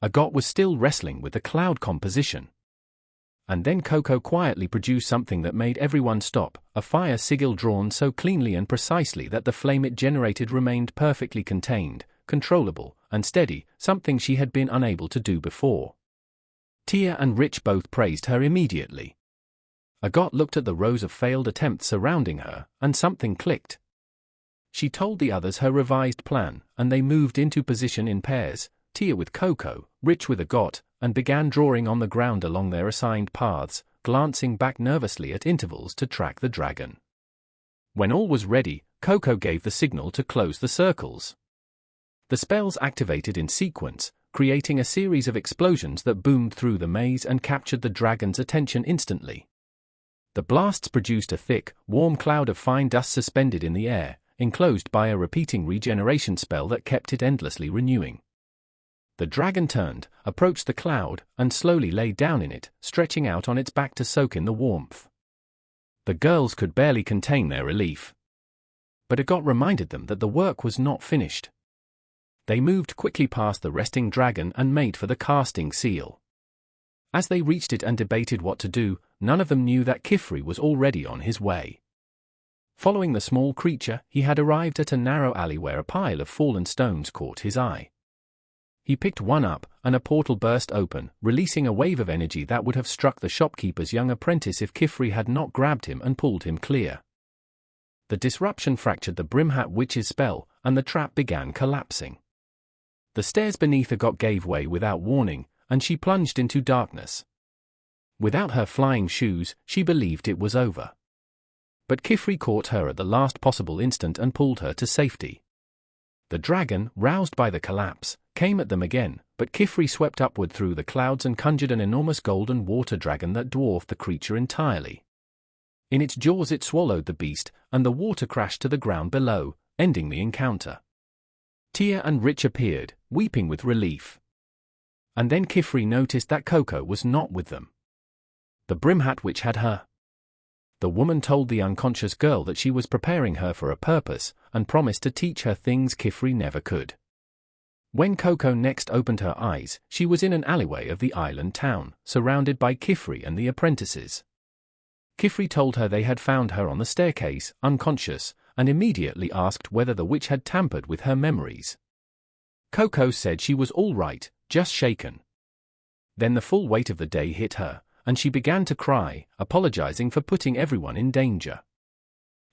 [SPEAKER 1] Agot was still wrestling with the cloud composition. And then Koko quietly produced something that made everyone stop, a fire sigil drawn so cleanly and precisely that the flame it generated remained perfectly contained, controllable, and steady, something she had been unable to do before. Tia and Rich both praised her immediately. Agot looked at the rows of failed attempts surrounding her, and something clicked. She told the others her revised plan, and they moved into position in pairs, Tia with Koko, Rich with Agot, and began drawing on the ground along their assigned paths, glancing back nervously at intervals to track the dragon. When all was ready, Koko gave the signal to close the circles. The spells activated in sequence, creating a series of explosions that boomed through the maze and captured the dragon's attention instantly. The blasts produced a thick, warm cloud of fine dust suspended in the air, enclosed by a repeating regeneration spell that kept it endlessly renewing. The dragon turned, approached the cloud, and slowly lay down in it, stretching out on its back to soak in the warmth. The girls could barely contain their relief. But Agot reminded them that the work was not finished. They moved quickly past the resting dragon and made for the casting seal. As they reached it and debated what to do, none of them knew that Quifrey was already on his way. Following the small creature, he had arrived at a narrow alley where a pile of fallen stones caught his eye. He picked one up, and a portal burst open, releasing a wave of energy that would have struck the shopkeeper's young apprentice if Quifrey had not grabbed him and pulled him clear. The disruption fractured the Brimhat Witch's spell, and the trap began collapsing. The stairs beneath her gave way without warning, and she plunged into darkness. Without her flying shoes, she believed it was over. But Quifrey caught her at the last possible instant and pulled her to safety. The dragon, roused by the collapse, came at them again, but Quifrey swept upward through the clouds and conjured an enormous golden water dragon that dwarfed the creature entirely. In its jaws it swallowed the beast, and the water crashed to the ground below, ending the encounter. Tia and Rich appeared, weeping with relief. And then Quifrey noticed that Koko was not with them. The Brimhat Witch had her. The woman told the unconscious girl that she was preparing her for a purpose, and promised to teach her things Quifrey never could. When Koko next opened her eyes, she was in an alleyway of the island town, surrounded by Quifrey and the apprentices. Quifrey told her they had found her on the staircase, unconscious, and immediately asked whether the witch had tampered with her memories. Koko said she was all right, just shaken. Then the full weight of the day hit her, and she began to cry, apologizing for putting everyone in danger.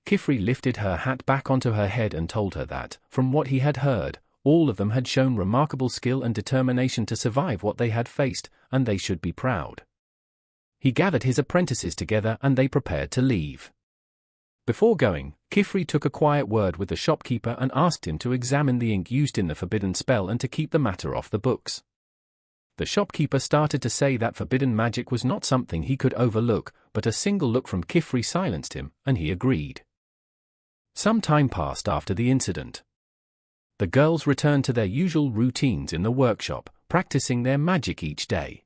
[SPEAKER 1] Quifrey lifted her hat back onto her head and told her that, from what he had heard, all of them had shown remarkable skill and determination to survive what they had faced, and they should be proud. He gathered his apprentices together and they prepared to leave. Before going, Quifrey took a quiet word with the shopkeeper and asked him to examine the ink used in the forbidden spell and to keep the matter off the books. The shopkeeper started to say that forbidden magic was not something he could overlook, but a single look from Quifrey silenced him, and he agreed. Some time passed after the incident. The girls returned to their usual routines in the workshop, practicing their magic each day.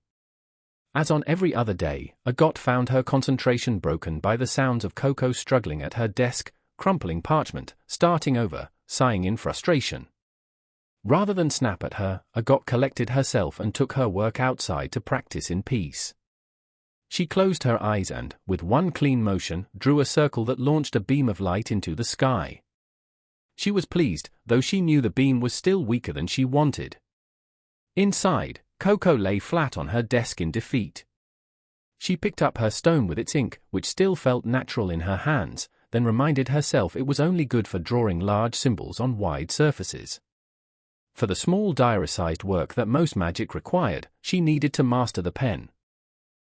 [SPEAKER 1] As on every other day, Agot found her concentration broken by the sounds of Koko struggling at her desk, crumpling parchment, starting over, sighing in frustration. Rather than snap at her, Agot collected herself and took her work outside to practice in peace. She closed her eyes and, with one clean motion, drew a circle that launched a beam of light into the sky. She was pleased, though she knew the beam was still weaker than she wanted. Inside, Koko lay flat on her desk in defeat. She picked up her stone with its ink, which still felt natural in her hands, then reminded herself it was only good for drawing large symbols on wide surfaces. For the small diary-sized work that most magic required, she needed to master the pen.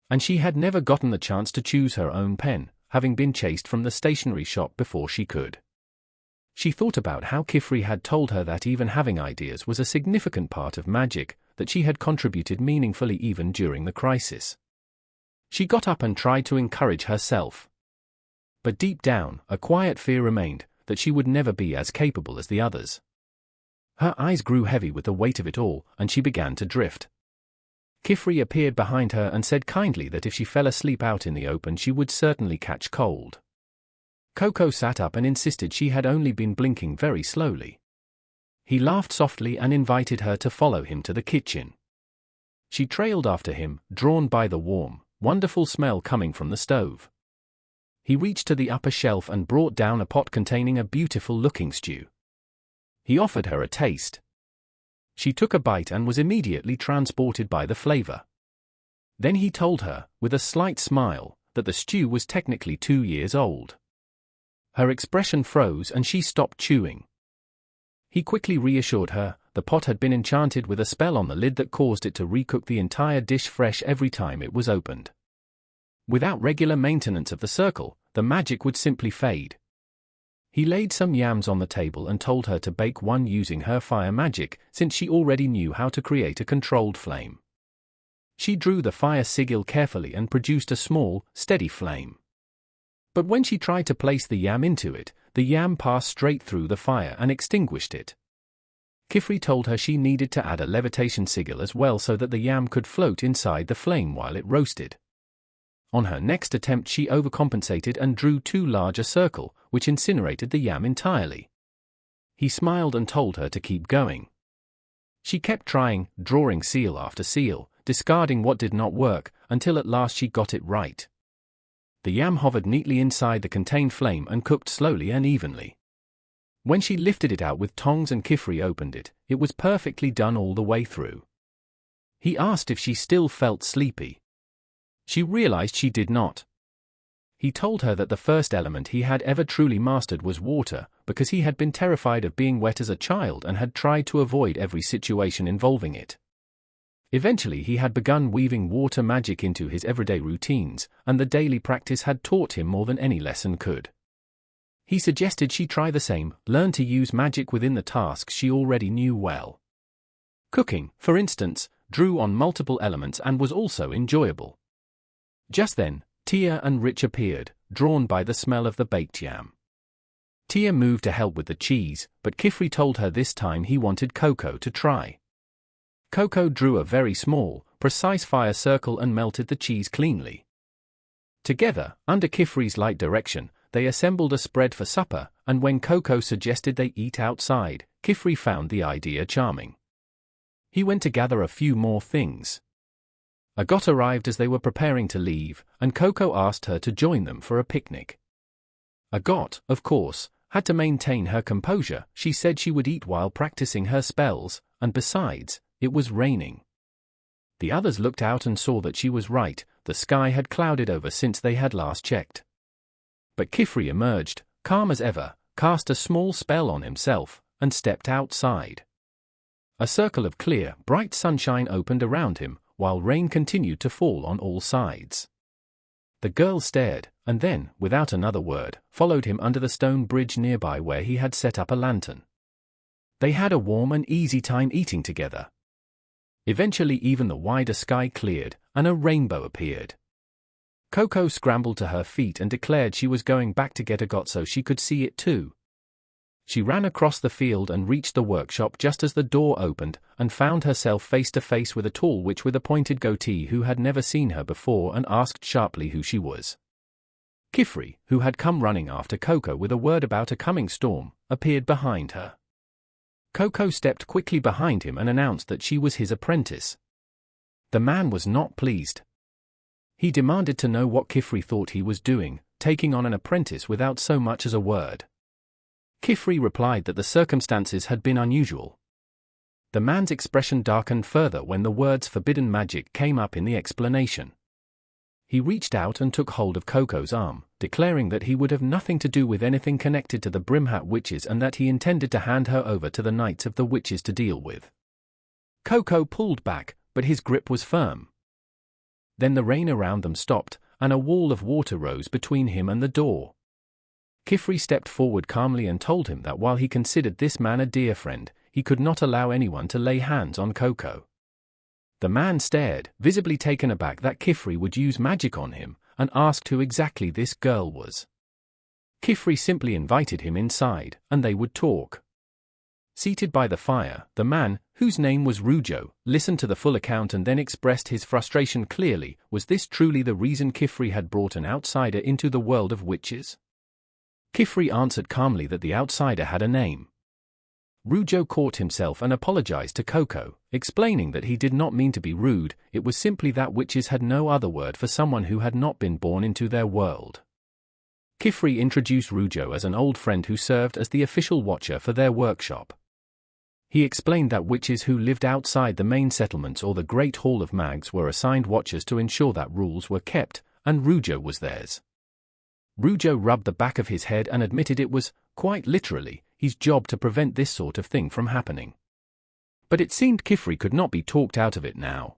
[SPEAKER 1] And she had never gotten the chance to choose her own pen, having been chased from the stationery shop before she could. She thought about how Quifrey had told her that even having ideas was a significant part of magic, that she had contributed meaningfully even during the crisis. She got up and tried to encourage herself. But deep down, a quiet fear remained, that she would never be as capable as the others. Her eyes grew heavy with the weight of it all, and she began to drift. Quifrey appeared behind her and said kindly that if she fell asleep out in the open she would certainly catch cold. Koko sat up and insisted she had only been blinking very slowly. He laughed softly and invited her to follow him to the kitchen. She trailed after him, drawn by the warm, wonderful smell coming from the stove. He reached to the upper shelf and brought down a pot containing a beautiful-looking stew. He offered her a taste. She took a bite and was immediately transported by the flavor. Then he told her, with a slight smile, that the stew was technically 2 years old. Her expression froze and she stopped chewing. He quickly reassured her, the pot had been enchanted with a spell on the lid that caused it to recook the entire dish fresh every time it was opened. Without regular maintenance of the circle, the magic would simply fade. He laid some yams on the table and told her to bake one using her fire magic, since she already knew how to create a controlled flame. She drew the fire sigil carefully and produced a small, steady flame. But when she tried to place the yam into it, the yam passed straight through the fire and extinguished it. Quifrey told her she needed to add a levitation sigil as well so that the yam could float inside the flame while it roasted. On her next attempt she overcompensated and drew too large a circle, which incinerated the yam entirely. He smiled and told her to keep going. She kept trying, drawing seal after seal, discarding what did not work, until at last she got it right. The yam hovered neatly inside the contained flame and cooked slowly and evenly. When she lifted it out with tongs and Quifrey opened it, it was perfectly done all the way through. He asked if she still felt sleepy. She realized she did not. He told her that the first element he had ever truly mastered was water, because he had been terrified of being wet as a child and had tried to avoid every situation involving it. Eventually he had begun weaving water magic into his everyday routines, and the daily practice had taught him more than any lesson could. He suggested she try the same, learn to use magic within the tasks she already knew well. Cooking, for instance, drew on multiple elements and was also enjoyable. Just then, Tia and Rich appeared, drawn by the smell of the baked yam. Tia moved to help with the cheese, but Quifrey told her this time he wanted Koko to try. Koko drew a very small, precise fire circle and melted the cheese cleanly. Together, under Quifrey's light direction, they assembled a spread for supper, and when Koko suggested they eat outside, Quifrey found the idea charming. He went to gather a few more things. Agot arrived as they were preparing to leave, and Koko asked her to join them for a picnic. Agot, of course, had to maintain her composure. She said she would eat while practicing her spells, and besides, it was raining. The others looked out and saw that she was right. The sky had clouded over since they had last checked. But Quifrey emerged, calm as ever, cast a small spell on himself, and stepped outside. A circle of clear, bright sunshine opened around him, while rain continued to fall on all sides. The girl stared, and then, without another word, followed him under the stone bridge nearby where he had set up a lantern. They had a warm and easy time eating together. Eventually even the wider sky cleared, and a rainbow appeared. Koko scrambled to her feet and declared she was going back to get Agot so she could see it too. She ran across the field and reached the workshop just as the door opened, and found herself face to face with a tall witch with a pointed goatee who had never seen her before and asked sharply who she was. Quifrey, who had come running after Koko with a word about a coming storm, appeared behind her. Koko stepped quickly behind him and announced that she was his apprentice. The man was not pleased. He demanded to know what Quifrey thought he was doing, taking on an apprentice without so much as a word. Quifrey replied that the circumstances had been unusual. The man's expression darkened further when the words forbidden magic came up in the explanation. He reached out and took hold of Koko's arm, declaring that he would have nothing to do with anything connected to the Brimhat witches and that he intended to hand her over to the Knights of the Witches to deal with. Koko pulled back, but his grip was firm. Then the rain around them stopped, and a wall of water rose between him and the door. Quifrey stepped forward calmly and told him that while he considered this man a dear friend, he could not allow anyone to lay hands on Koko. The man stared, visibly taken aback that Quifrey would use magic on him, and asked who exactly this girl was. Quifrey simply invited him inside, and they would talk. Seated by the fire, the man, whose name was Rujo, listened to the full account and then expressed his frustration clearly. Was this truly the reason Quifrey had brought an outsider into the world of witches? Quifrey answered calmly that the outsider had a name. Rujo caught himself and apologized to Koko, explaining that he did not mean to be rude, it was simply that witches had no other word for someone who had not been born into their world. Quifrey introduced Rujo as an old friend who served as the official watcher for their workshop. He explained that witches who lived outside the main settlements or the Great Hall of Mags were assigned watchers to ensure that rules were kept, and Rujo was theirs. Rujo rubbed the back of his head and admitted it was, quite literally, his job to prevent this sort of thing from happening. But it seemed Quifrey could not be talked out of it now.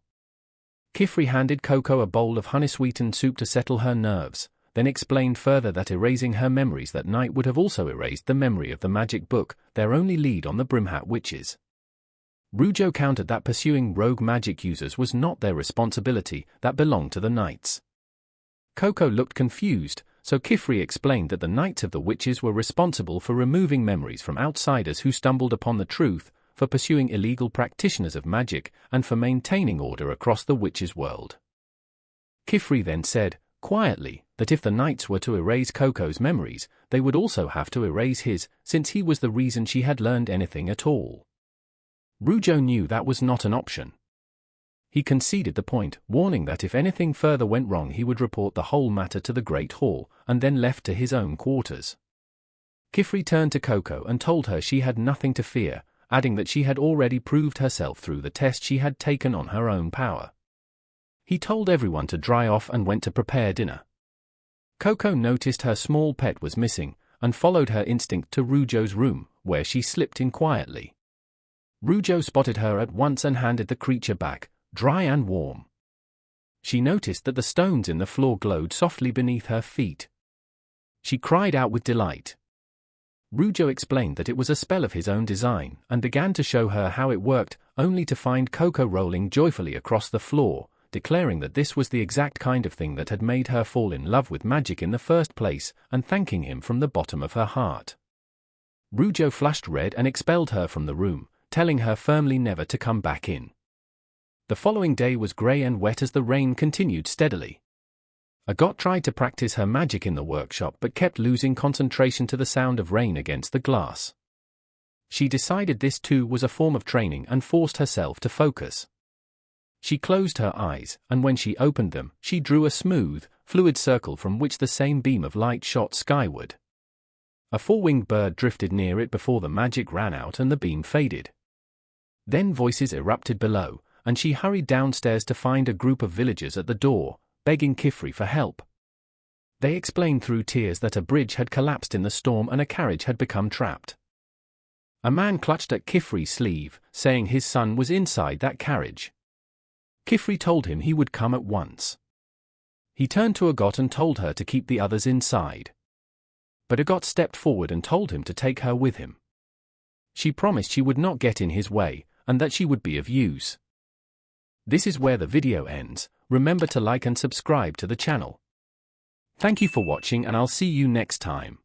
[SPEAKER 1] Quifrey handed Koko a bowl of honey-sweetened soup to settle her nerves, then explained further that erasing her memories that night would have also erased the memory of the magic book, their only lead on the Brimhat witches. Rujo countered that pursuing rogue magic users was not their responsibility, that belonged to the knights. Koko looked confused, so Quifrey explained that the Knights of the Witches were responsible for removing memories from outsiders who stumbled upon the truth, for pursuing illegal practitioners of magic, and for maintaining order across the witches' world. Quifrey then said, quietly, that if the Knights were to erase Koko's memories, they would also have to erase his, since he was the reason she had learned anything at all. Rujo knew that was not an option. He conceded the point, warning that if anything further went wrong he would report the whole matter to the Great Hall, and then left to his own quarters. Quifrey turned to Koko and told her she had nothing to fear, adding that she had already proved herself through the test she had taken on her own power. He told everyone to dry off and went to prepare dinner. Koko noticed her small pet was missing, and followed her instinct to Rujo's room, where she slipped in quietly. Rujo spotted her at once and handed the creature back, dry and warm. She noticed that the stones in the floor glowed softly beneath her feet. She cried out with delight. Rujo explained that it was a spell of his own design, and began to show her how it worked, only to find Koko rolling joyfully across the floor, declaring that this was the exact kind of thing that had made her fall in love with magic in the first place, and thanking him from the bottom of her heart. Rujo flushed red and expelled her from the room, telling her firmly never to come back in. The following day was grey and wet as the rain continued steadily. Agot tried to practice her magic in the workshop but kept losing concentration to the sound of rain against the glass. She decided this too was a form of training and forced herself to focus. She closed her eyes, and when she opened them, she drew a smooth, fluid circle from which the same beam of light shot skyward. A four-winged bird drifted near it before the magic ran out and the beam faded. Then voices erupted below, and she hurried downstairs to find a group of villagers at the door, begging Quifrey for help. They explained through tears that a bridge had collapsed in the storm and a carriage had become trapped. A man clutched at Quifrey's sleeve, saying his son was inside that carriage. Quifrey told him he would come at once. He turned to Agot and told her to keep the others inside. But Agot stepped forward and told him to take her with him. She promised she would not get in his way, and that she would be of use. This is where the video ends. Remember to like and subscribe to the channel. Thank you for watching, and I'll see you next time.